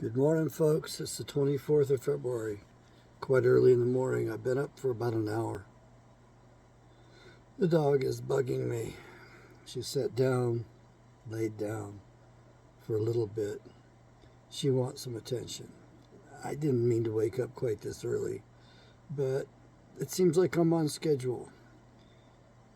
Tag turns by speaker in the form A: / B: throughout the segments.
A: Good morning, folks. It's the 24th of February. Quite early in the morning. I've been up for about an hour. The dog is bugging me. She sat down, laid down for a little bit. She wants some attention. I didn't mean to wake up quite this early, but it seems like I'm on schedule.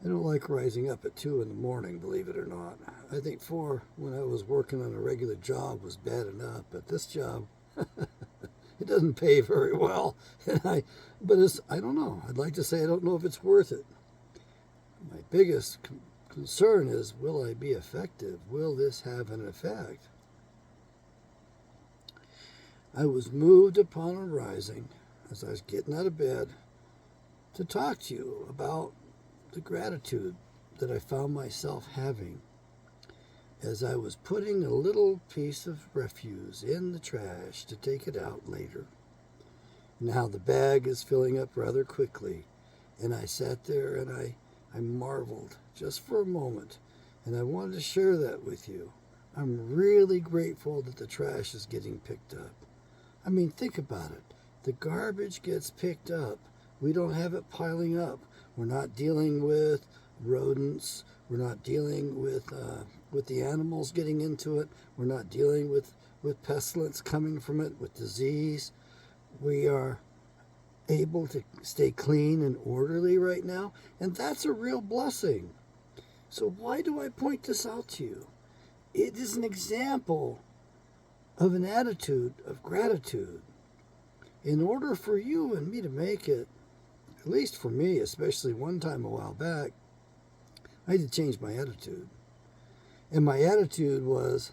A: I don't like rising up at 2 in the morning, believe it or not. I think 4 when I was working on a regular job was bad enough, but this job, it doesn't pay very well. I don't know. I'd like to say I don't know if it's worth it. My biggest concern is, will I be effective? Will this have an effect? I was moved upon arising as I was getting out of bed to talk to you about the gratitude that I found myself having as I was putting a little piece of refuse in the trash to take it out later. Now the bag is filling up rather quickly, and I sat there and I marveled just for a moment, and I wanted to share that with you. I'm really grateful that the trash is getting picked up. I mean, think about it. The garbage gets picked up. We don't have it piling up. We're not dealing with rodents. We're not dealing with the animals getting into it. We're not dealing with pestilence coming from it, with disease. We are able to stay clean and orderly right now, and that's a real blessing. So why do I point this out to you? It is an example of an attitude of gratitude. In order for you and me to make it, at least for me, especially one time a while back, I had to change my attitude. And my attitude was,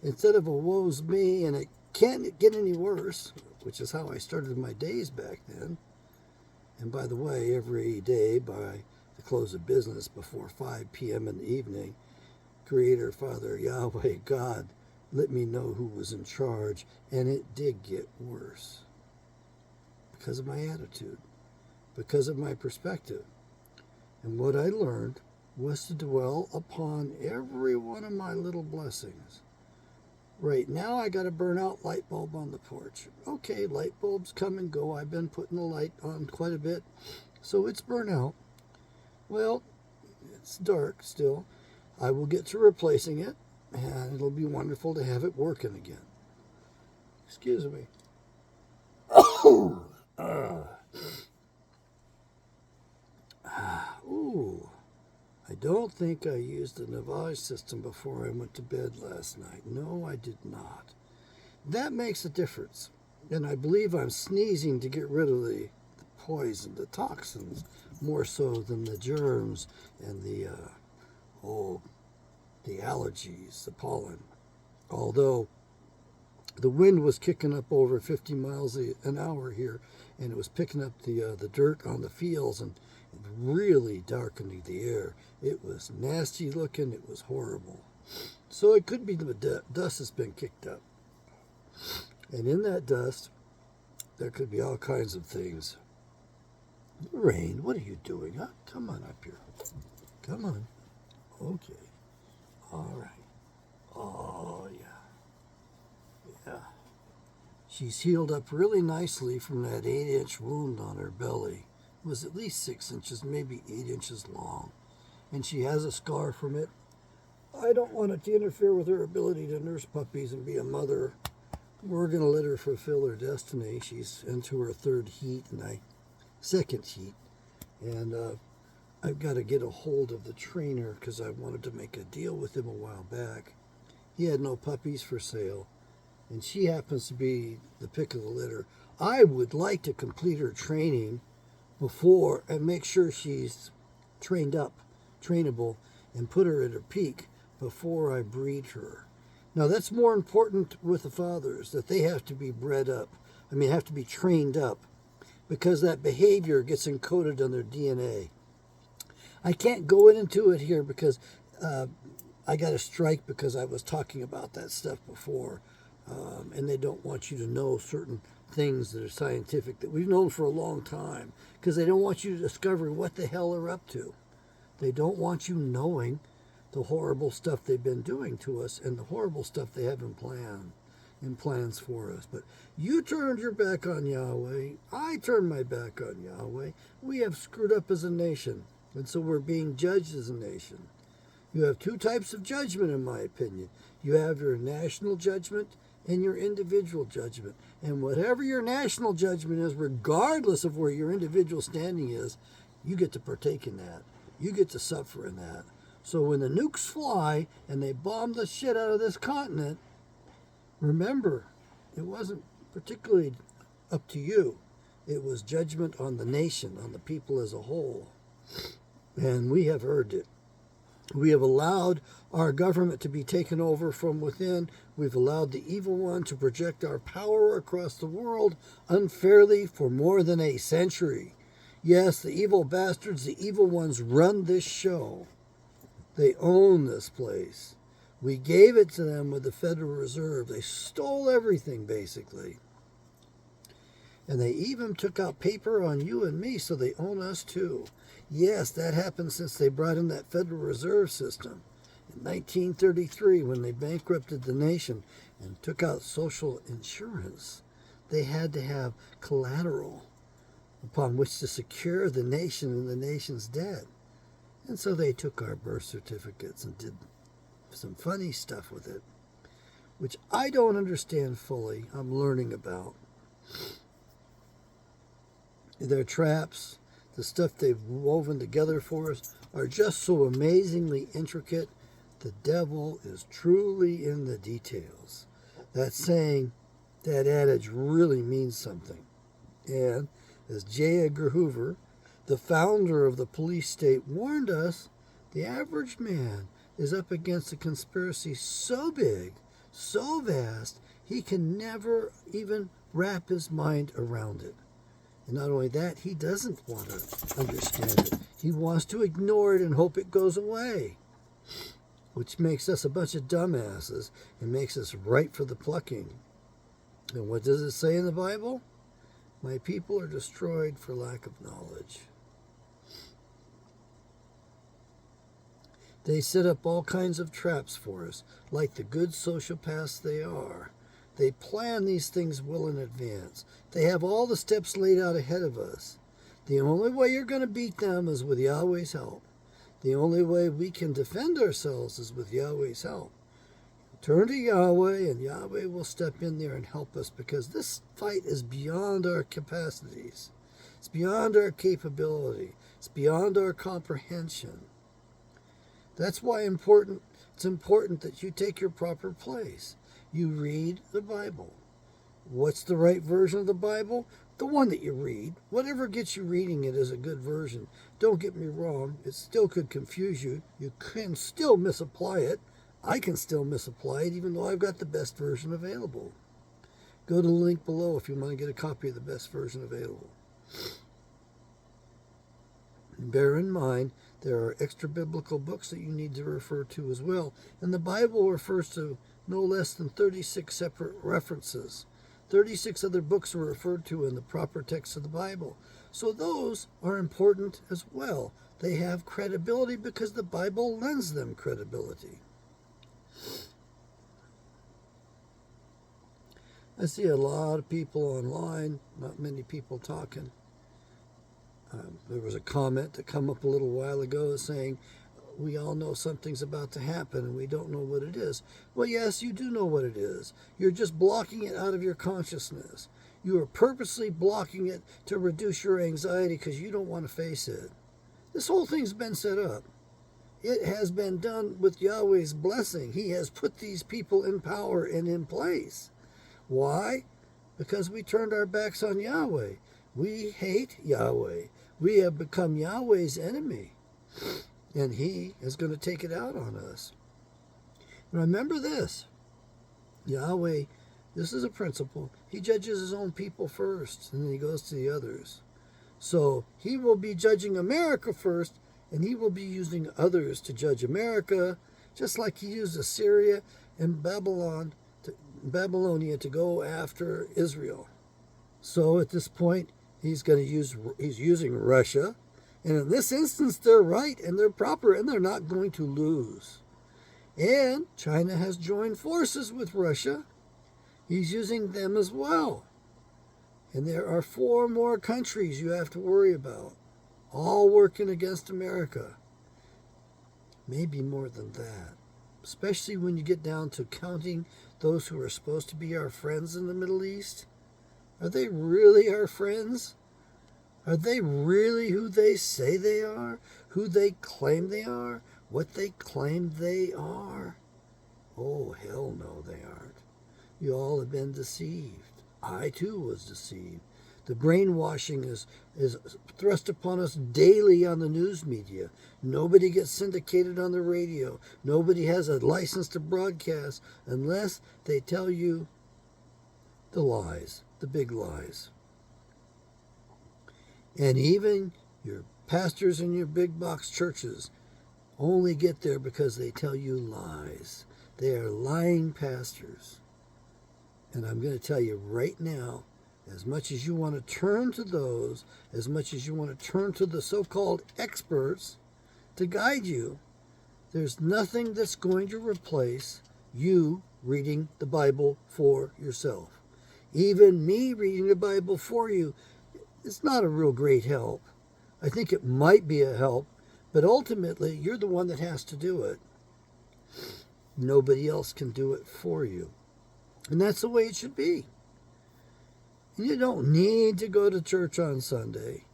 A: instead of a woe's me and it can't get any worse, which is how I started my days back then. And by the way, every day by the close of business before 5 p.m. in the evening, Creator, Father, Yahweh, God, let me know who was in charge. And it did get worse because of my attitude, because of my perspective. And what I learned was to dwell upon every one of my little blessings. Right now I got a burnout light bulb on the porch. Okay, light bulbs come and go. I've been putting the light on quite a bit, so it's burnout. Well, it's dark still. I will get to replacing it, and it'll be wonderful to have it working again. Excuse me. Ooh, I don't think I used the Navage system before I went to bed last night. No, I did not. That makes a difference. And I believe I'm sneezing to get rid of the poison, the toxins, more so than the germs and the allergies, the pollen. Although the wind was kicking up over 50 miles an hour here, and it was picking up the dirt on the fields and really darkening the air. It was nasty looking. It was horrible. So it could be the dust has been kicked up. And in that dust, there could be all kinds of things. Rain, what are you doing? Huh? Come on up here. Come on. Okay. All right. Oh, yeah. Yeah. She's healed up really nicely from that 8-inch wound on her belly. It was at least 6 inches, maybe 8 inches long. And she has a scar from it. I don't want it to interfere with her ability to nurse puppies and be a mother. We're going to let her fulfill her destiny. She's into her second heat. And I've got to get a hold of the trainer because I wanted to make a deal with him a while back. He had no puppies for sale, and she happens to be the pick of the litter. I would like to complete her training before and make sure she's trainable, and put her at her peak before I breed her. Now that's more important with the fathers, that they have to be have to be trained up, because that behavior gets encoded on their DNA. I can't go into it here because I got a strike because I was talking about that stuff before, and they don't want you to know certain things that are scientific that we've known for a long time, because they don't want you to discover what the hell they're up to. They don't want you knowing the horrible stuff they've been doing to us and the horrible stuff they haven't planned. and plans for us. But you turned your back on Yahweh. I turned my back on Yahweh. We have screwed up as a nation, and so we're being judged as a nation. You have two types of judgment, in my opinion. You have your national judgment and your individual judgment. And whatever your national judgment is, regardless of where your individual standing is, you get to partake in that. You get to suffer in that. So when the nukes fly and they bomb the shit out of this continent, remember, it wasn't particularly up to you. It was judgment on the nation, on the people as a whole. And we have earned it. We have allowed our government to be taken over from within. We've allowed the evil one to project our power across the world unfairly for more than a century. Yes, the evil bastards, the evil ones run this show. They own this place. We gave it to them with the Federal Reserve. They stole everything, basically. And they even took out paper on you and me, so they own us too. Yes, that happened since they brought in that Federal Reserve System in 1933 when they bankrupted the nation and took out social insurance. They had to have collateral upon which to secure the nation and the nation's debt. And so they took our birth certificates and did some funny stuff with it, which I don't understand fully. I'm learning about. Their traps, the stuff they've woven together for us, are just so amazingly intricate. The devil is truly in the details. That saying, that adage really means something. And as J. Edgar Hoover, the founder of the police state, warned us, the average man is up against a conspiracy so big, so vast, he can never even wrap his mind around it. And not only that, he doesn't want to understand it. He wants to ignore it and hope it goes away, which makes us a bunch of dumbasses and makes us ripe for the plucking. And what does it say in the Bible? My people are destroyed for lack of knowledge. They set up all kinds of traps for us, like the good sociopaths they are. They plan these things well in advance. They have all the steps laid out ahead of us. The only way you're going to beat them is with Yahweh's help. The only way we can defend ourselves is with Yahweh's help. Turn to Yahweh, and Yahweh will step in there and help us, because this fight is beyond our capacities. It's beyond our capability. It's beyond our comprehension. That's why it's important that you take your proper place. You read the Bible. What's the right version of the Bible? The one that you read. Whatever gets you reading it is a good version. Don't get me wrong. It still could confuse you. You can still misapply it. I can still misapply it, even though I've got the best version available. Go to the link below if you want to get a copy of the best version available. Bear in mind, there are extra biblical books that you need to refer to as well. And the Bible refers to no less than 36 separate references. 36 other books are referred to in the proper text of the Bible. So those are important as well. They have credibility because the Bible lends them credibility. I see a lot of people online, not many people talking. There was a comment that came up a little while ago saying, we all know something's about to happen and we don't know what it is. Well, yes, you do know what it is. You're just blocking it out of your consciousness. You are purposely blocking it to reduce your anxiety because you don't want to face it. This whole thing's been set up. It has been done with Yahweh's blessing. He has put these people in power and in place. Why? Because we turned our backs on Yahweh. We hate Yahweh. We have become Yahweh's enemy. And he is going to take it out on us. Remember this. Yahweh, this is a principle. He judges his own people first, and then he goes to the others. So he will be judging America first, and he will be using others to judge America, just like he used Assyria and Babylonia to go after Israel. So at this point, he's using Russia. And in this instance, they're right and they're proper and they're not going to lose. And China has joined forces with Russia. He's using them as well. And there are 4 more countries you have to worry about, all working against America. Maybe more than that. Especially when you get down to counting those who are supposed to be our friends in the Middle East. Are they really our friends? Are they really who they say they are? Who they claim they are? What they claim they are? Oh, hell no, they aren't. You all have been deceived. I, too, was deceived. The brainwashing is thrust upon us daily on the news media. Nobody gets syndicated on the radio. Nobody has a license to broadcast unless they tell you the lies, the big lies. And even your pastors in your big box churches only get there because they tell you lies. They are lying pastors. And I'm going to tell you right now, as much as you want to turn to those, as much as you want to turn to the so-called experts to guide you, there's nothing that's going to replace you reading the Bible for yourself. Even me reading the Bible for you, it's not a real great help. I think it might be a help, but ultimately you're the one that has to do it. Nobody else can do it for you. And that's the way it should be. You don't need to go to church on Sunday.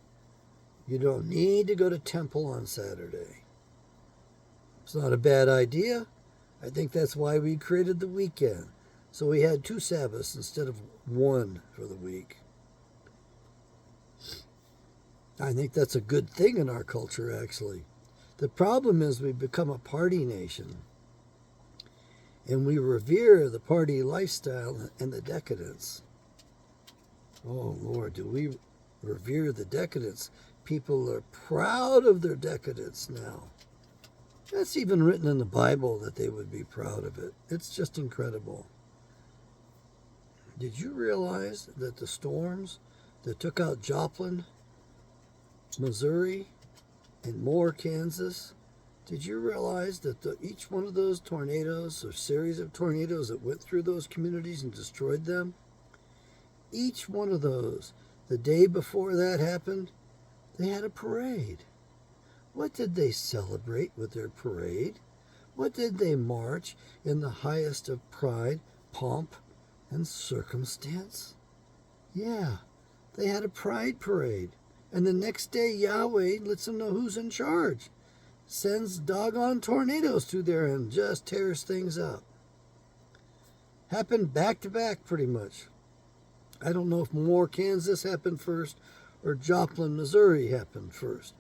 A: You don't need to go to temple on Saturday. It's not a bad idea. I think that's why we created the weekend. So we had 2 Sabbaths instead of 1 for the week. I think that's a good thing in our culture, actually. The problem is we've become a party nation. And we revere the party lifestyle and the decadence. Oh, Lord, do we revere the decadence? People are proud of their decadence now. That's even written in the Bible that they would be proud of it. It's just incredible. Did you realize that the storms that took out Joplin, Missouri, and Moore, Kansas, did you realize that each one of those tornadoes, or series of tornadoes that went through those communities and destroyed them, each one of those, the day before that happened, they had a parade. What did they celebrate with their parade? What did they march in the highest of pride, pomp, and circumstance? Yeah, they had a pride parade. And the next day, Yahweh lets them know who's in charge. Sends doggone tornadoes through there and just tears things up. Happened back to back pretty much. I don't know if Moore, Kansas happened first or Joplin, Missouri happened first.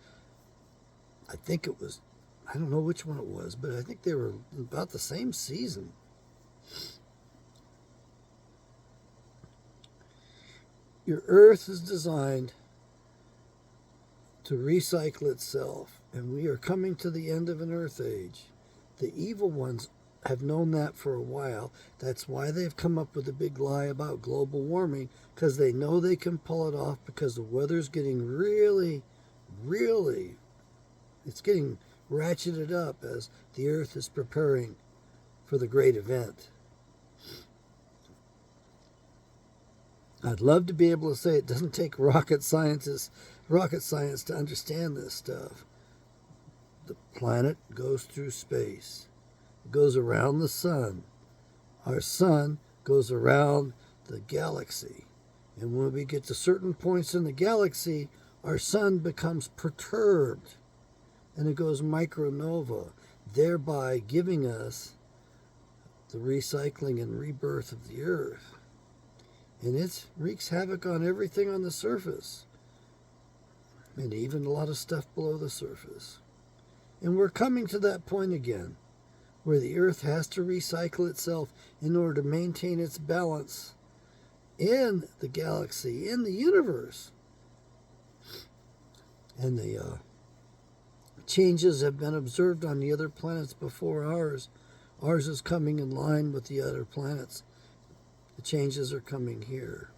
A: I think it was, I don't know which one it was, but I think they were about the same season. Your earth is designed to recycle itself, and we are coming to the end of an earth age. The evil ones have known that for a while. That's why they've come up with a big lie about global warming, because they know they can pull it off, because the weather's getting really, it's getting ratcheted up as the earth is preparing for the great event. I'd love to be able to say it doesn't take rocket science to understand this stuff. The planet goes through space. It goes around the sun. Our sun goes around the galaxy. And when we get to certain points in the galaxy, our sun becomes perturbed. And it goes micronova, thereby giving us the recycling and rebirth of the earth. And it wreaks havoc on everything on the surface. And even a lot of stuff below the surface. And we're coming to that point again, where the earth has to recycle itself in order to maintain its balance in the galaxy, in the universe. And the changes have been observed on the other planets before ours. Ours is coming in line with the other planets. The changes are coming here.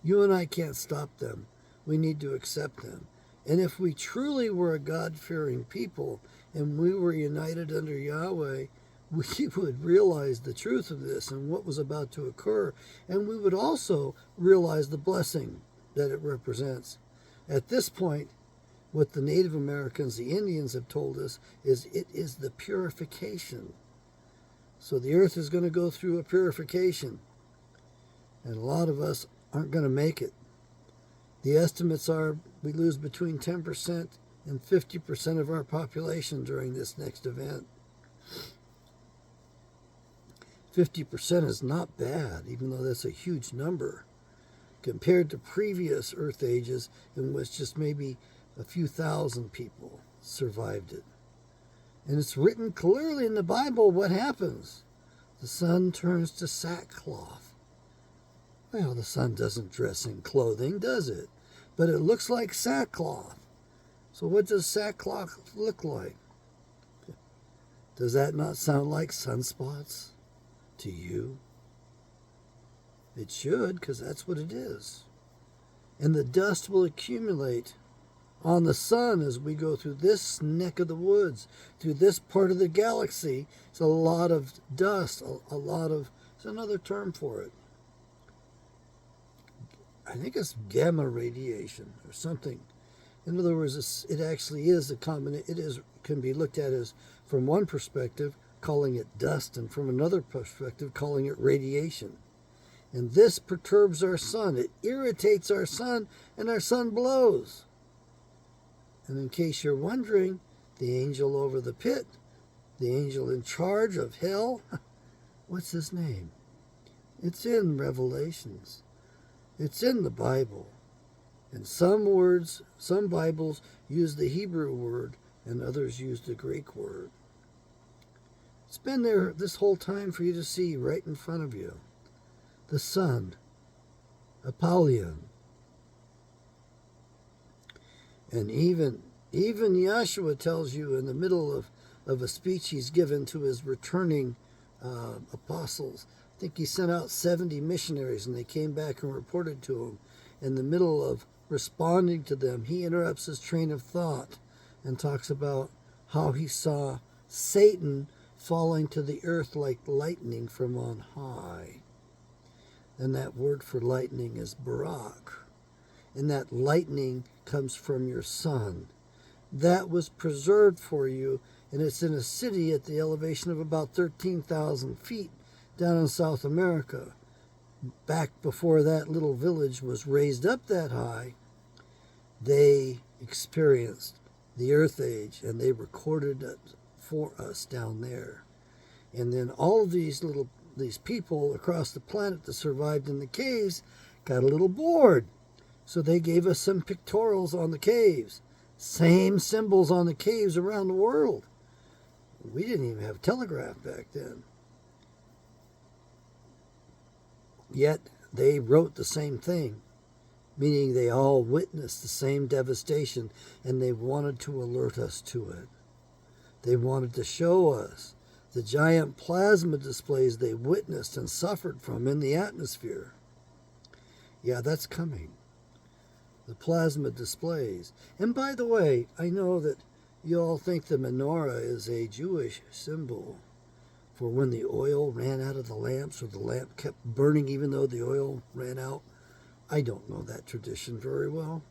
A: You and I can't stop them. We need to accept them. And if we truly were a God-fearing people and we were united under Yahweh, we would realize the truth of this and what was about to occur, and we would also realize the blessing that it represents. At this point, what the Native Americans, the Indians, have told us is it is the purification. So the earth is going to go through a purification, and a lot of us aren't going to make it. The estimates are we lose between 10% and 50% of our population during this next event. 50% is not bad, even though that's a huge number, compared to previous Earth ages in which just maybe a few thousand people survived it. And it's written clearly in the Bible what happens. The sun turns to sackcloth. Well, the sun doesn't dress in clothing, does it? But it looks like sackcloth. So what does sackcloth look like? Does that not sound like sunspots to you? It should, because that's what it is. And the dust will accumulate on the sun as we go through this neck of the woods, through this part of the galaxy. It's a lot of dust, a lot of, it's another term for it. I think it's gamma radiation or something. In other words, it actually is a combination. Can be looked at as, from one perspective, calling it dust, and from another perspective, calling it radiation. And this perturbs our sun. It irritates our sun, and our sun blows. And in case you're wondering, the angel over the pit, the angel in charge of hell, what's his name? It's in Revelations. It's in the Bible. And some Bibles use the Hebrew word, and others use the Greek word. It's been there this whole time for you to see right in front of you. The sun, Apollyon. And even Yahshua tells you in the middle of a speech he's given to his returning apostles. I think he sent out 70 missionaries, and they came back and reported to him. In the middle of responding to them, he interrupts his train of thought and talks about how he saw Satan falling to the earth like lightning from on high. And that word for lightning is barak. And that lightning comes from your sun. That was preserved for you, and it's in a city at the elevation of about 13,000 feet down in South America. Back before that little village was raised up that high, they experienced the Earth Age, and they recorded it for us down there. And then all of these people across the planet that survived in the caves got a little bored. So they gave us some pictorials on the caves. Same symbols on the caves around the world. We didn't even have telegraph back then. Yet they wrote the same thing, meaning they all witnessed the same devastation, and they wanted to alert us to it. They wanted to show us the giant plasma displays they witnessed and suffered from in the atmosphere. Yeah, that's coming. The plasma displays. And by the way, I know that you all think the menorah is a Jewish symbol for when the oil ran out of the lamps, or the lamp kept burning even though the oil ran out. I don't know that tradition very well.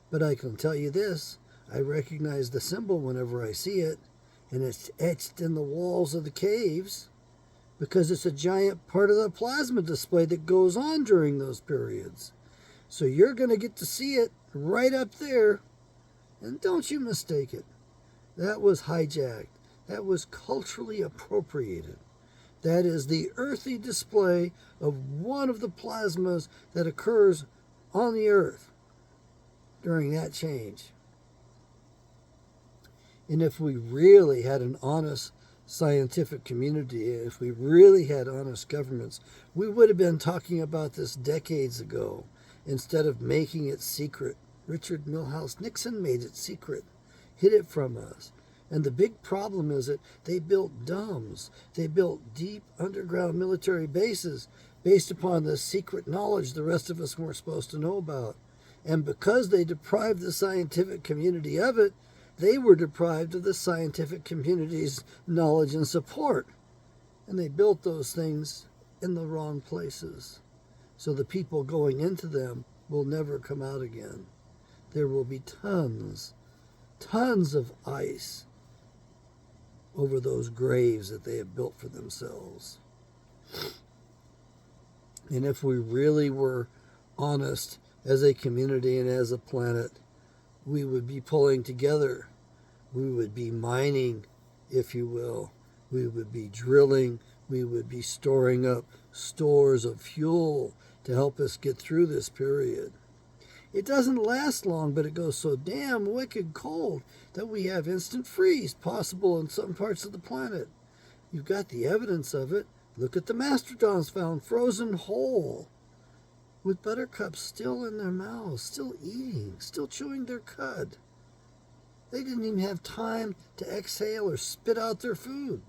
A: But I can tell you this, I recognize the symbol whenever I see it, and it's etched in the walls of the caves because it's a giant part of the plasma display that goes on during those periods. So you're going to get to see it right up there, and don't you mistake it. That was hijacked. That was culturally appropriated. That is the earthy display of one of the plasmas that occurs on the earth during that change. And if we really had an honest scientific community, if we really had honest governments, we would have been talking about this decades ago instead of making it secret. Richard Milhouse Nixon made it secret, hid it from us. And the big problem is that they built domes. They built deep underground military bases based upon the secret knowledge the rest of us weren't supposed to know about. And because they deprived the scientific community of it, They were deprived of the scientific community's knowledge and support. And they built those things in the wrong places. So the people going into them will never come out again. There will be tons of ice over those graves that they have built for themselves. And if we really were honest as a community and as a planet, we would be pulling together. We would be mining, if you will. We would be drilling. We would be storing up stores of fuel to help us get through this period. It doesn't last long, but it goes so damn wicked cold that we have instant freeze possible in some parts of the planet. You've got the evidence of it. Look at the mastodons found frozen whole, with buttercups still in their mouths, still eating, still chewing their cud. They didn't even have time to exhale or spit out their food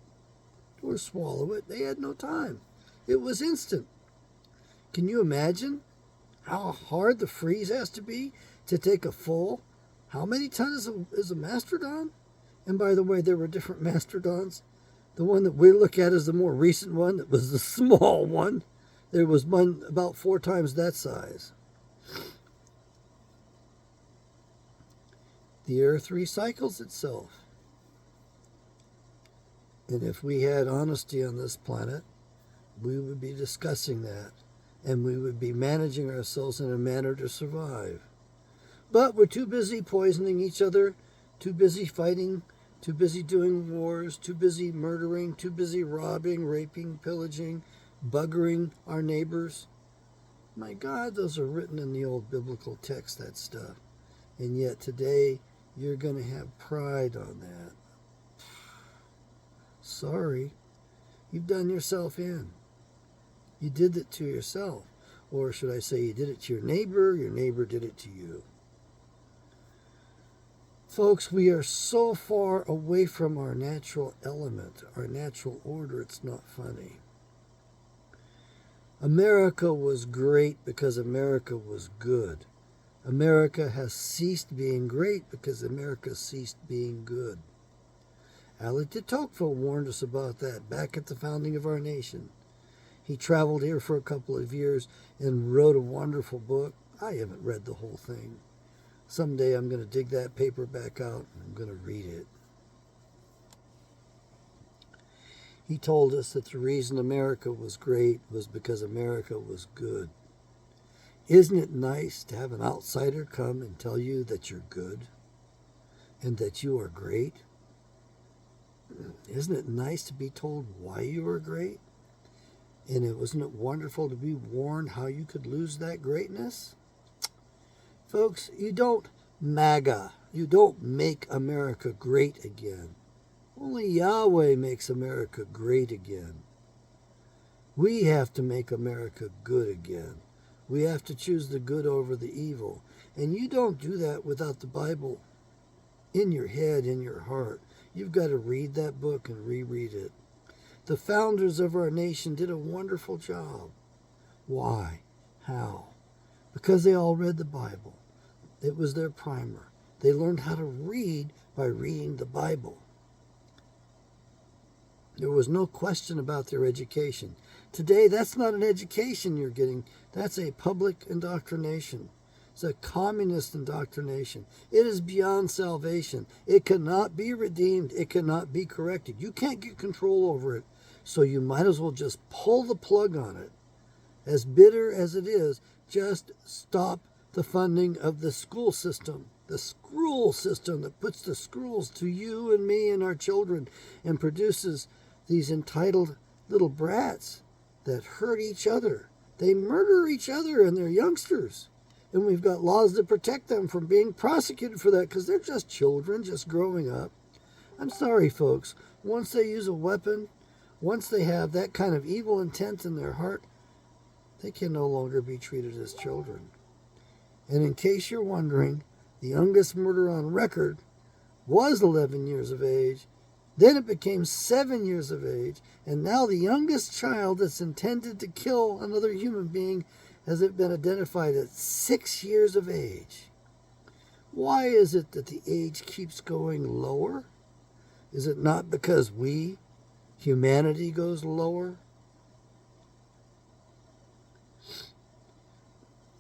A: or swallow it. They had no time. It was instant. Can you imagine how hard the freeze has to be to take a full? How many tons is a mastodon? And by the way, there were different mastodons. The one that we look at is the more recent one. That was the small one. There was one about 4 times that size. The earth recycles itself. And if we had honesty on this planet, we would be discussing that. And we would be managing ourselves in a manner to survive. But we're too busy poisoning each other, too busy fighting, too busy doing wars, too busy murdering, too busy robbing, raping, pillaging, buggering our neighbors. My God, those are written in the old biblical text, that stuff. And yet today, you're going to have pride on that. Sorry, you've done yourself in. You did it to yourself. Or should I say, you did it to your neighbor did it to you. Folks, we are so far away from our natural element, our natural order, it's not funny. America was great because America was good. America has ceased being great because America ceased being good. Alec de Tocqueville warned us about that back at the founding of our nation. He traveled here for a couple of years and wrote a wonderful book. I haven't read the whole thing. Someday I'm going to dig that paper back out and I'm going to read it. He told us that the reason America was great was because America was good. Isn't it nice to have an outsider come and tell you that you're good and that you are great? Isn't it nice to be told why you are great? And wasn't it wonderful to be warned how you could lose that greatness? Folks, you don't MAGA. You don't make America great again. Only Yahweh makes America great again. We have to make America good again. We have to choose the good over the evil. And you don't do that without the Bible in your head, in your heart. You've got to read that book and reread it. The founders of our nation did a wonderful job. Why? How? Because they all read the Bible. It was their primer. They learned how to read by reading the Bible. There was no question about their education. Today, that's not an education you're getting. That's a public indoctrination. It's a communist indoctrination. It is beyond salvation. It cannot be redeemed. It cannot be corrected. You can't get control over it. So you might as well just pull the plug on it. As bitter as it is, just stop the funding of the school system. The school system that puts the schools to you and me and our children and produces these entitled little brats that hurt each other. They murder each other and they're youngsters. And we've got laws that protect them from being prosecuted for that because they're just children, just growing up. I'm sorry, folks. Once they use a weapon, once they have that kind of evil intent in their heart, they can no longer be treated as children. And in case you're wondering, the youngest murderer on record was 11 years of age. Then it became 7 years of age. And now the youngest child that's intended to kill another human being has been identified at 6 years of age. Why is it that the age keeps going lower? Is it not because humanity, goes lower?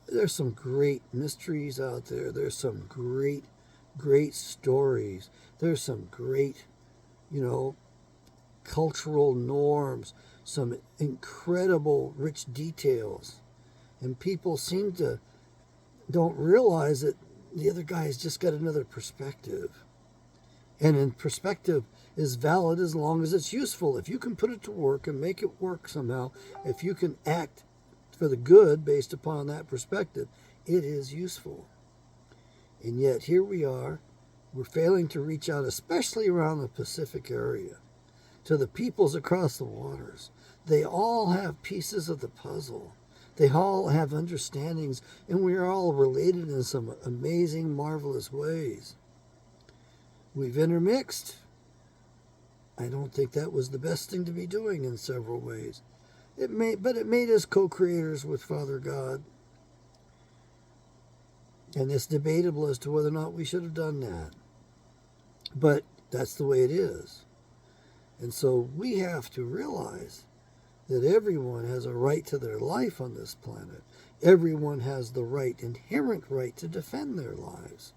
A: There's some great mysteries out there. There's some great stories. There's some great, you know, cultural norms, some incredible rich details. And people seem to don't realize that the other guy's just got another perspective. And in perspective is valid as long as it's useful. If you can put it to work and make it work somehow, if you can act for the good based upon that perspective, it is useful. And yet here we are, we're failing to reach out, especially around the Pacific area, to the peoples across the waters. They all have pieces of the puzzle. They all have understandings, and we are all related in some amazing, marvelous ways. We've intermixed. I don't think that was the best thing to be doing in several ways. But it made us co-creators with Father God. And it's debatable as to whether or not we should have done that. But that's the way it is. And so we have to realize that everyone has a right to their life on this planet. Everyone has the inherent right to defend their lives.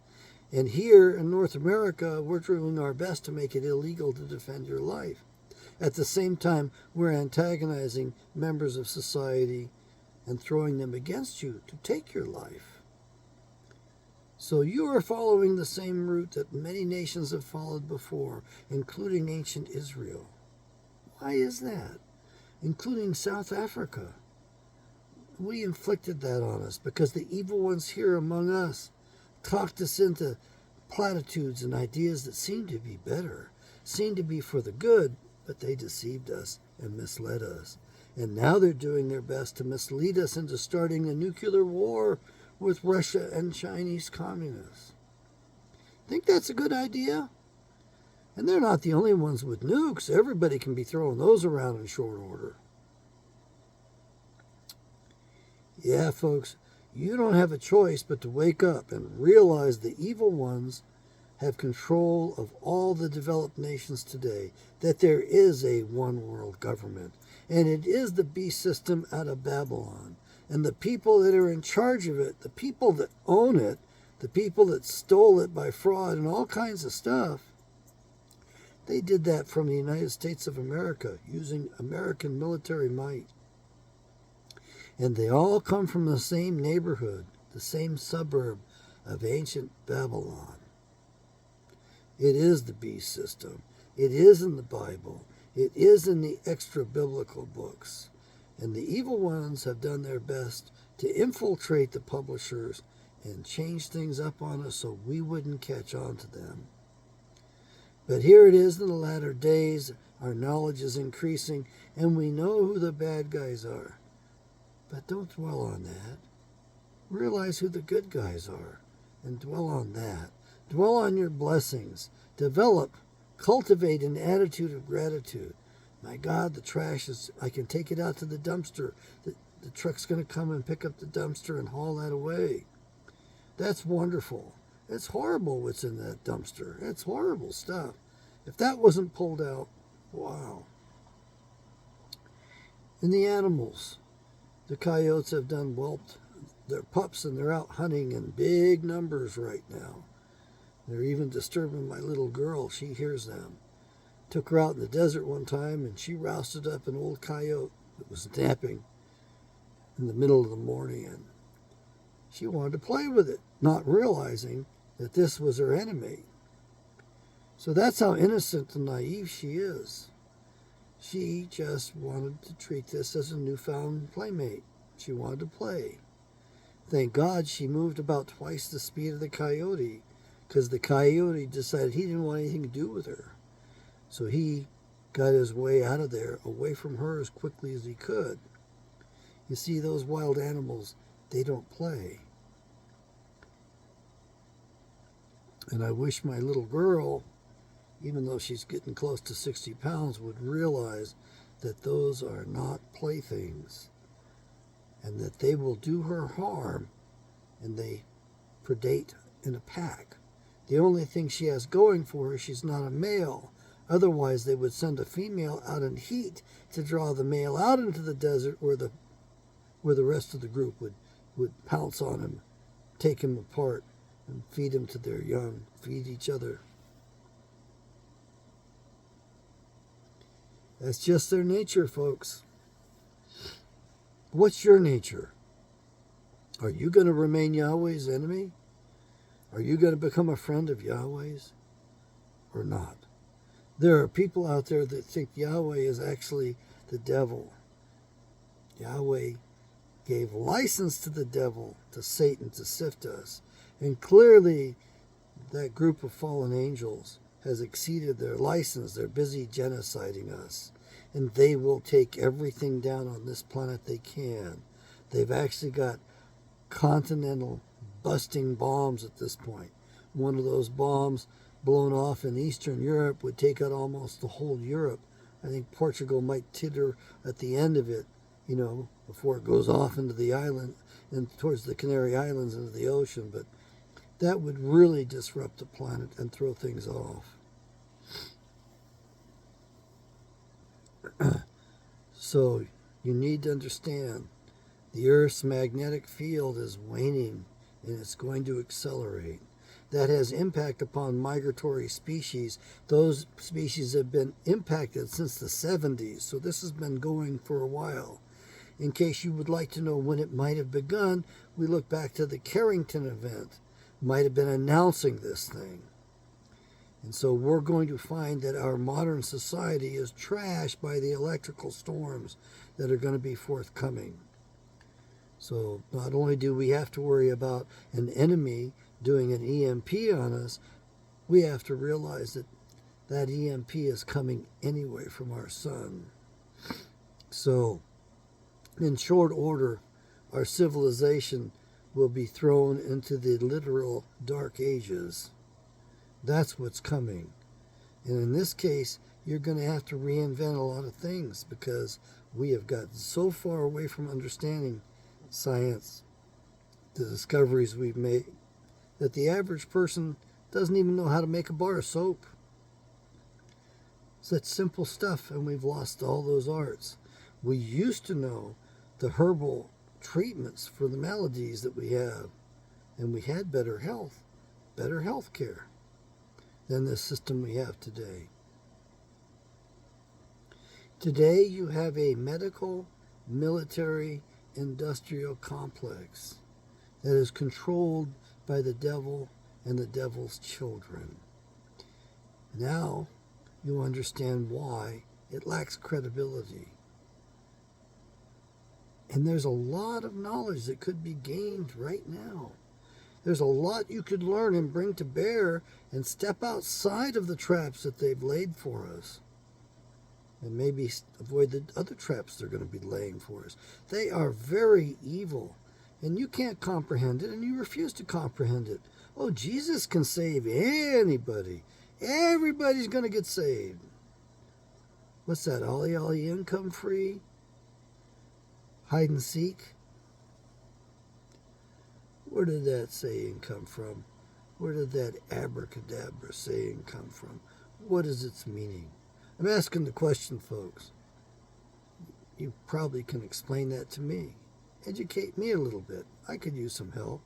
A: And here in North America, we're doing our best to make it illegal to defend your life. At the same time, we're antagonizing members of society and throwing them against you to take your life. So you are following the same route that many nations have followed before, including ancient Israel. Why is that? Including South Africa. We inflicted that on us because the evil ones here among us talked us into platitudes and ideas that seemed to be better, seemed to be for the good, but they deceived us and misled us. And now they're doing their best to mislead us into starting a nuclear war with Russia and Chinese communists. Think that's a good idea? And they're not the only ones with nukes. Everybody can be throwing those around in short order. Yeah, folks, you don't have a choice but to wake up and realize the evil ones have control of all the developed nations today, that there is a one world government, and it is the beast system out of Babylon. And the people that are in charge of it, the people that own it, the people that stole it by fraud and all kinds of stuff, they did that from the United States of America using American military might. And they all come from the same neighborhood, the same suburb of ancient Babylon. It is the beast system. It is in the Bible. It is in the extra-biblical books. And the evil ones have done their best to infiltrate the publishers and change things up on us so we wouldn't catch on to them. But here it is in the latter days. Our knowledge is increasing, and we know who the bad guys are. But don't dwell on that. Realize who the good guys are, and dwell on that. Dwell on your blessings. Cultivate an attitude of gratitude. My God, the trash I can take it out to the dumpster. The truck's going to come and pick up the dumpster and haul that away. That's wonderful. It's horrible what's in that dumpster. It's horrible stuff. If that wasn't pulled out, wow. And the animals. The coyotes have done whelped their pups, and they're out hunting in big numbers right now. They're even disturbing my little girl. She hears them. Took her out in the desert one time, and she rousted up an old coyote that was napping in the middle of the morning, and she wanted to play with it, not realizing that this was her enemy. So that's how innocent and naive she is. She just wanted to treat this as a newfound playmate. She wanted to play. Thank God she moved about twice the speed of the coyote, because the coyote decided he didn't want anything to do with her. So he got his way out of there, away from her as quickly as he could. You see, those wild animals, they don't play. And I wish my little girl, even though she's getting close to 60 pounds, would realize that those are not playthings, and that they will do her harm, and they predate in a pack. The only thing she has going for her, she's not a male. Otherwise, they would send a female out in heat to draw the male out into the desert where the rest of the group would pounce on him, take him apart, and feed him to their young, feed each other. That's just their nature, folks. What's your nature? Are you going to remain Yahweh's enemy? Are you going to become a friend of Yahweh's or not? There are people out there that think Yahweh is actually the devil. Yahweh gave license to the devil, to Satan, to sift us. And clearly, that group of fallen angels has exceeded their license. They're busy genociding us. And they will take everything down on this planet they can. They've actually got continental busting bombs at this point. One of those bombs blown off in Eastern Europe would take out almost the whole Europe. I think Portugal might titter at the end of it, before it goes off into the island and towards the Canary Islands into the ocean. But that would really disrupt the planet and throw things off. So you need to understand the Earth's magnetic field is waning and it's going to accelerate. That has impact upon migratory species. Those species have been impacted since the 70s, so this has been going for a while. In case you would like to know when it might have begun, we look back to the Carrington event. Might have been announcing this thing. And so we're going to find that our modern society is trashed by the electrical storms that are going to be forthcoming. So not only do we have to worry about an enemy doing an EMP on us, we have to realize that that EMP is coming anyway from our sun. So in short order, our civilization will be thrown into the literal dark ages. That's what's coming. And in this case, you're going to have to reinvent a lot of things because we have gotten so far away from understanding science, the discoveries we've made, that the average person doesn't even know how to make a bar of soap. Such simple stuff, and we've lost all those arts. We used to know the herbal treatments for the maladies that we have, and we had better health care than the system we have today. Today you have a medical, military, industrial complex that is controlled by the devil and the devil's children. Now you understand why it lacks credibility. And there's a lot of knowledge that could be gained right now. There's a lot you could learn and bring to bear and step outside of the traps that they've laid for us. And maybe avoid the other traps they're going to be laying for us. They are very evil. And you can't comprehend it, and you refuse to comprehend it. Oh, Jesus can save anybody. Everybody's going to get saved. What's that? Ollie, ollie, income free? Hide and seek? Where did that saying come from? Where did that abracadabra saying come from? What is its meaning? I'm asking the question, folks. You probably can explain that to me. Educate me a little bit. I could use some help.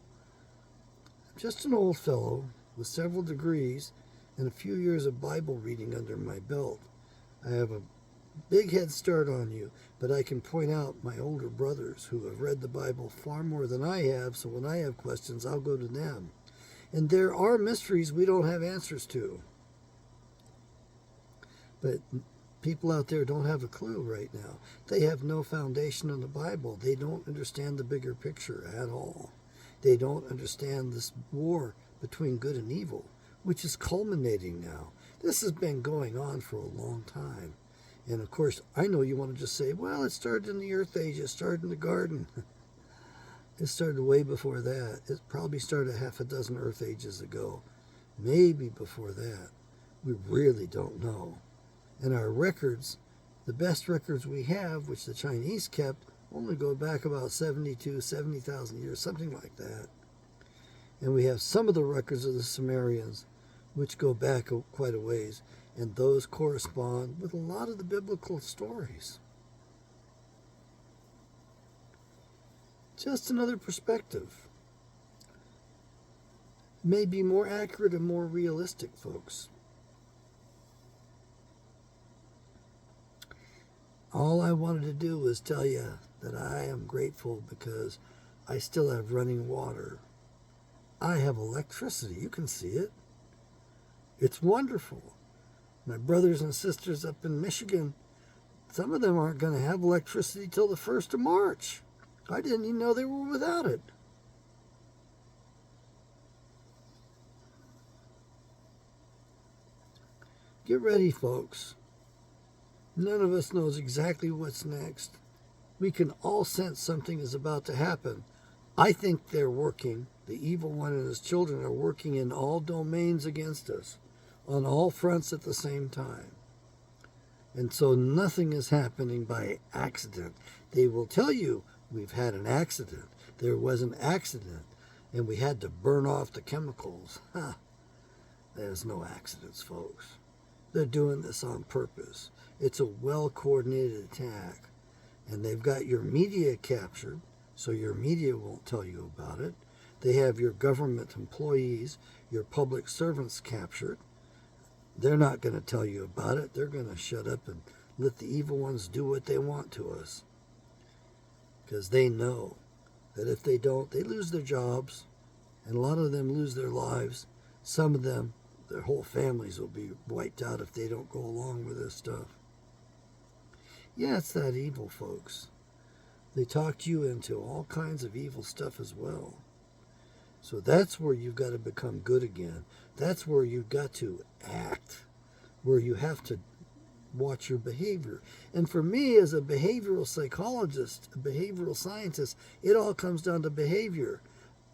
A: I'm just an old fellow with several degrees and a few years of Bible reading under my belt. I have a big head start on you, but I can point out my older brothers who have read the Bible far more than I have, so when I have questions, I'll go to them. And there are mysteries we don't have answers to. But people out there don't have a clue right now. They have no foundation in the Bible. They don't understand the bigger picture at all. They don't understand this war between good and evil, which is culminating now. This has been going on for a long time. And of course, I know you want to just say, well, it started in the Earth Age, it started in the garden. It started way before that. It probably started half a dozen Earth Ages ago. Maybe before that. We really don't know. And our records, the best records we have, which the Chinese kept, only go back about 70,000 years, something like that. And we have some of the records of the Sumerians, which go back quite a ways, and those correspond with a lot of the biblical stories. Just another perspective. May be more accurate and more realistic, folks. All I wanted to do was tell you that I am grateful because I still have running water. I have electricity. You can see it. It's wonderful. My brothers and sisters up in Michigan, some of them aren't going to have electricity till the 1st of March. I didn't even know they were without it. Get ready, folks. None of us knows exactly what's next. We can all sense something is about to happen. I think they're working. The evil one and his children are working in all domains against us, on all fronts at the same time. And so nothing is happening by accident. They will tell you, we've had an accident. There was an accident, and we had to burn off the chemicals. There's no accidents, folks. They're doing this on purpose. It's a well-coordinated attack. And they've got your media captured, so your media won't tell you about it. They have your government employees, your public servants captured. They're not going to tell you about it. They're going to shut up and let the evil ones do what they want to us. Because they know that if they don't, they lose their jobs. And a lot of them lose their lives. Some of them, their whole families will be wiped out if they don't go along with this stuff. Yeah, it's that evil, folks. They talk you into all kinds of evil stuff as well. So that's where you've got to become good again. That's where you've got to act, where you have to watch your behavior. And for me, as a behavioral psychologist, a behavioral scientist, it all comes down to behavior.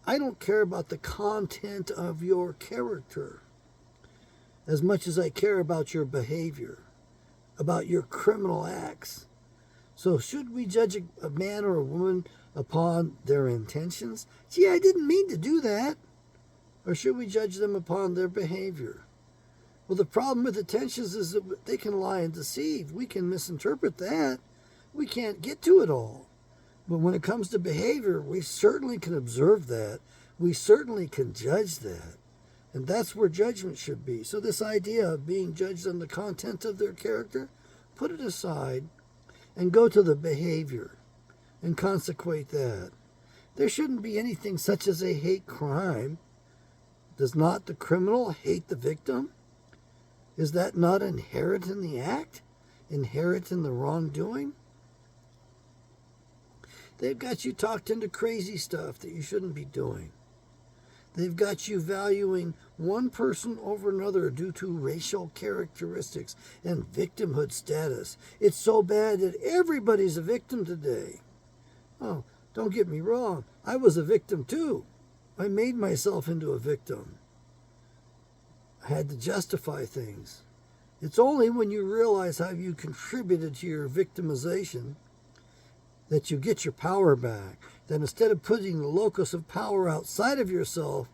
A: I don't care about the content of your character as much as I care about your behavior, about your criminal acts. So should we judge a man or a woman upon their intentions? Gee, I didn't mean to do that. Or should we judge them upon their behavior? Well, the problem with intentions is that they can lie and deceive. We can misinterpret that. We can't get to it all. But when it comes to behavior, we certainly can observe that. We certainly can judge that. And that's where judgment should be. So this idea of being judged on the content of their character, put it aside and go to the behavior and consecrate that. There shouldn't be anything such as a hate crime. Does not the criminal hate the victim? Is that not inherent in the act? Inherent in the wrongdoing? They've got you talked into crazy stuff that you shouldn't be doing. They've got you valuing one person over another due to racial characteristics and victimhood status. It's so bad that everybody's a victim today. Oh, don't get me wrong. I was a victim too. I made myself into a victim. I had to justify things. It's only when you realize how you contributed to your victimization that you get your power back. That instead of putting the locus of power outside of yourself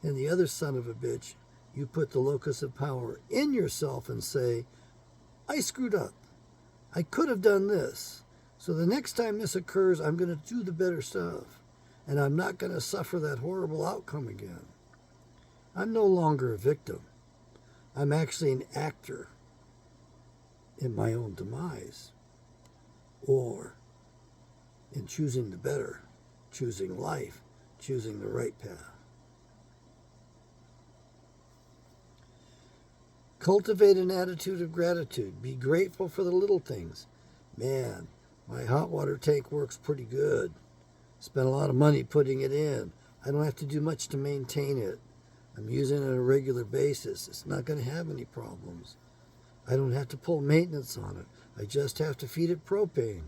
A: and the other son of a bitch, you put the locus of power in yourself and say, I screwed up. I could have done this. So the next time this occurs, I'm going to do the better stuff. And I'm not going to suffer that horrible outcome again. I'm no longer a victim. I'm actually an actor in my own demise. Or in choosing the better, choosing life, choosing the right path. Cultivate an attitude of gratitude. Be grateful for the little things. Man, my hot water tank works pretty good. Spent a lot of money putting it in. I don't have to do much to maintain it. I'm using it on a regular basis. It's not going to have any problems. I don't have to pull maintenance on it. I just have to feed it propane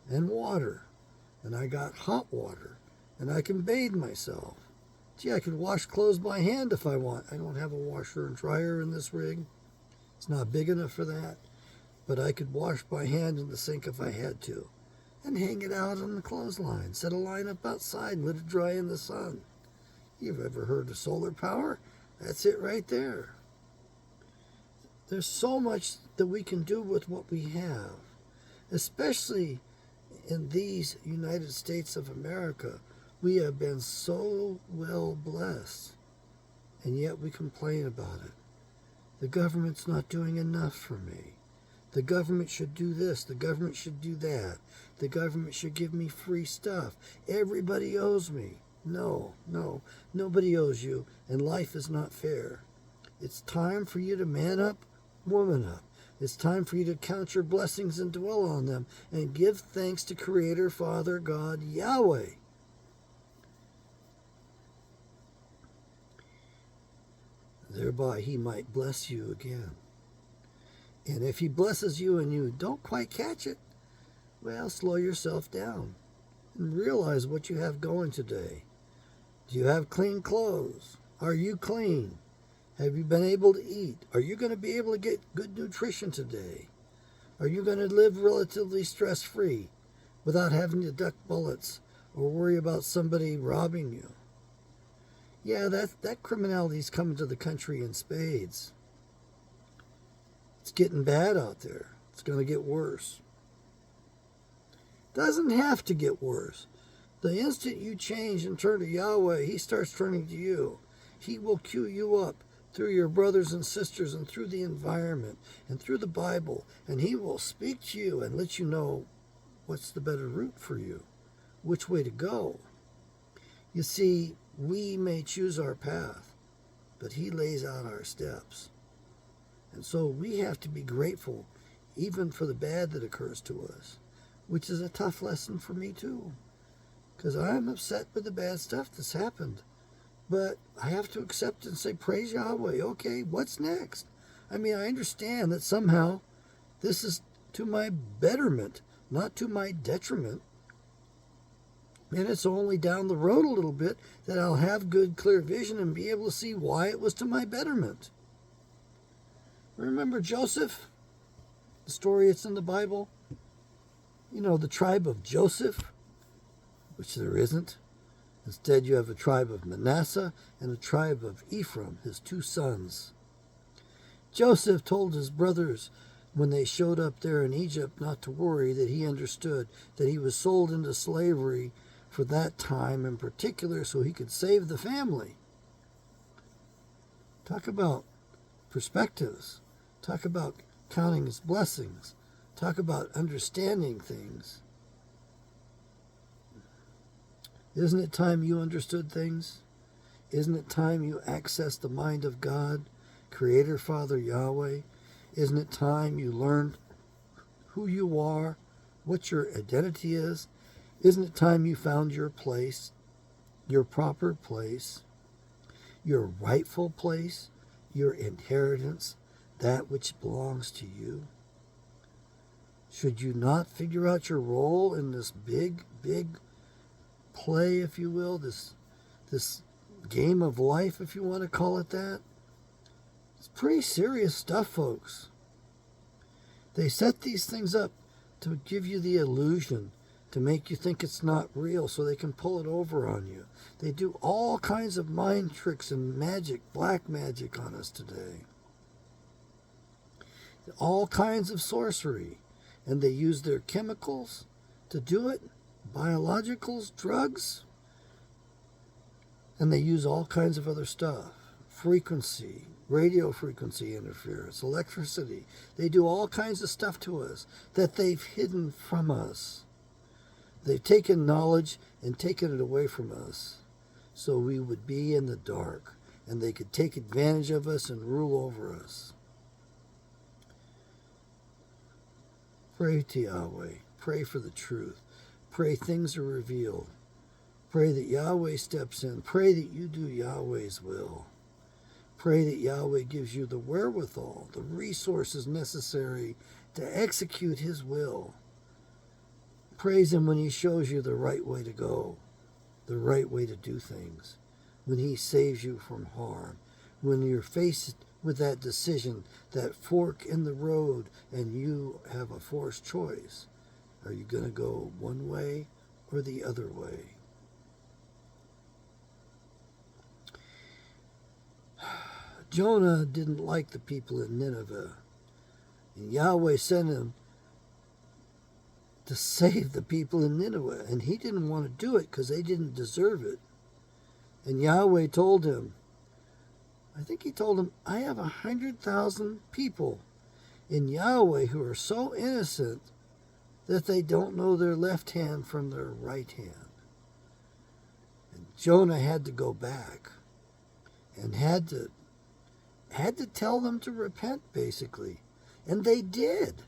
A: and water. And I got hot water. And I can bathe myself. Gee, I could wash clothes by hand if I want. I don't have a washer and dryer in this rig. It's not big enough for that. But I could wash by hand in the sink if I had to. And hang it out on the clothesline. Set a line up outside and let it dry in the sun. You've ever heard of solar power? That's it right there. There's so much that we can do with what we have, especially in these United States of America. We have been so well blessed, and yet we complain about it. The government's not doing enough for me. The government should do this. The government should do that. The government should give me free stuff. Everybody owes me. No, nobody owes you, and life is not fair. It's time for you to man up, woman up. It's time for you to count your blessings and dwell on them and give thanks to Creator, Father, God, Yahweh. Thereby He might bless you again. And if He blesses you and you don't quite catch it, well, slow yourself down and realize what you have going today. Do you have clean clothes? Are you clean? Have you been able to eat? Are you going to be able to get good nutrition today? Are you going to live relatively stress-free without having to duck bullets or worry about somebody robbing you? Yeah, that criminality's coming to the country in spades. It's getting bad out there. It's going to get worse. Doesn't have to get worse. The instant you change and turn to Yahweh, He starts turning to you. He will cue you up through your brothers and sisters and through the environment and through the Bible, and He will speak to you and let you know what's the better route for you, which way to go. You see, we may choose our path, but He lays out our steps. And so we have to be grateful even for the bad that occurs to us, which is a tough lesson for me too, because I'm upset with the bad stuff that's happened. But I have to accept and say, praise Yahweh. Okay, what's next? I mean, I understand that somehow this is to my betterment, not to my detriment. And it's only down the road a little bit that I'll have good, clear vision and be able to see why it was to my betterment. Remember Joseph? The story that's in the Bible? You know, the tribe of Joseph, which there isn't. Instead, you have a tribe of Manasseh and a tribe of Ephraim, his two sons. Joseph told his brothers when they showed up there in Egypt not to worry, that he understood that he was sold into slavery for that time in particular so he could save the family. Talk about perspectives. Talk about counting his blessings. Talk about understanding things. Isn't it time you understood things? Isn't it time you accessed the mind of God, Creator, Father, Yahweh? Isn't it time you learned who you are, what your identity is? Isn't it time you found your place, your proper place, your rightful place, your inheritance, that which belongs to you? Should you not figure out your role in this big play, if you will, this game of life, if you want to call it that? It's pretty serious stuff, folks. They set these things up to give you the illusion, to make you think it's not real so they can pull it over on you. They do all kinds of mind tricks and magic, black magic on us today. All kinds of sorcery. And they use their chemicals to do it, biologicals, drugs, and they use all kinds of other stuff. Frequency, radio frequency interference, electricity. They do all kinds of stuff to us that they've hidden from us. They've taken knowledge and taken it away from us so we would be in the dark and they could take advantage of us and rule over us. Pray to Yahweh. Pray for the truth. Pray things are revealed. Pray that Yahweh steps in. Pray that you do Yahweh's will. Pray that Yahweh gives you the wherewithal, the resources necessary to execute His will. Praise Him when He shows you the right way to go, the right way to do things, when He saves you from harm, when you're faced with that decision, that fork in the road, and you have a forced choice. Are you going to go one way or the other way? Jonah didn't like the people in Nineveh, and Yahweh sent him to save the people in Nineveh, and he didn't want to do it because they didn't deserve it. And Yahweh told him, I think he told him, I have 100,000 people in Yahweh who are so innocent that they don't know their left hand from their right hand. And Jonah had to go back and had to tell them to repent, basically. And they did.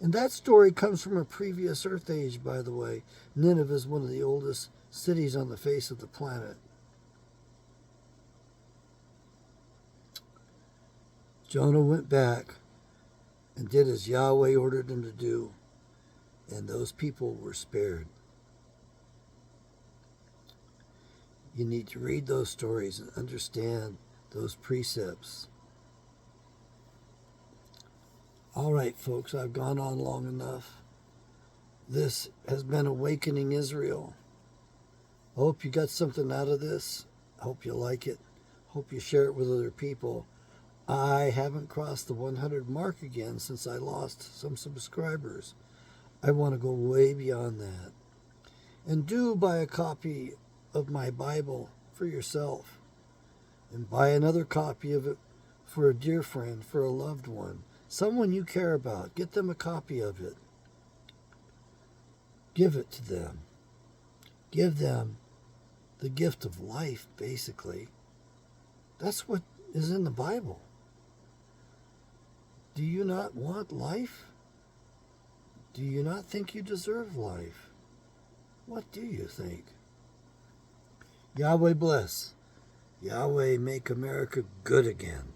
A: And that story comes from a previous Earth age, by the way. Nineveh is one of the oldest cities on the face of the planet. Jonah went back and did as Yahweh ordered him to do, and those people were spared. You need to read those stories and understand those precepts. All right, folks, I've gone on long enough. This has been Awakening Israel. I hope you got something out of this. I hope you like it. Hope you share it with other people. I haven't crossed the 100 mark again since I lost some subscribers. I want to go way beyond that. And do buy a copy of my Bible for yourself. And buy another copy of it for a dear friend, for a loved one. Someone you care about. Get them a copy of it. Give it to them. Give them the gift of life, basically. That's what is in the Bible. Do you not want life? Do you not think you deserve life? What do you think? Yahweh bless. Yahweh make America good again.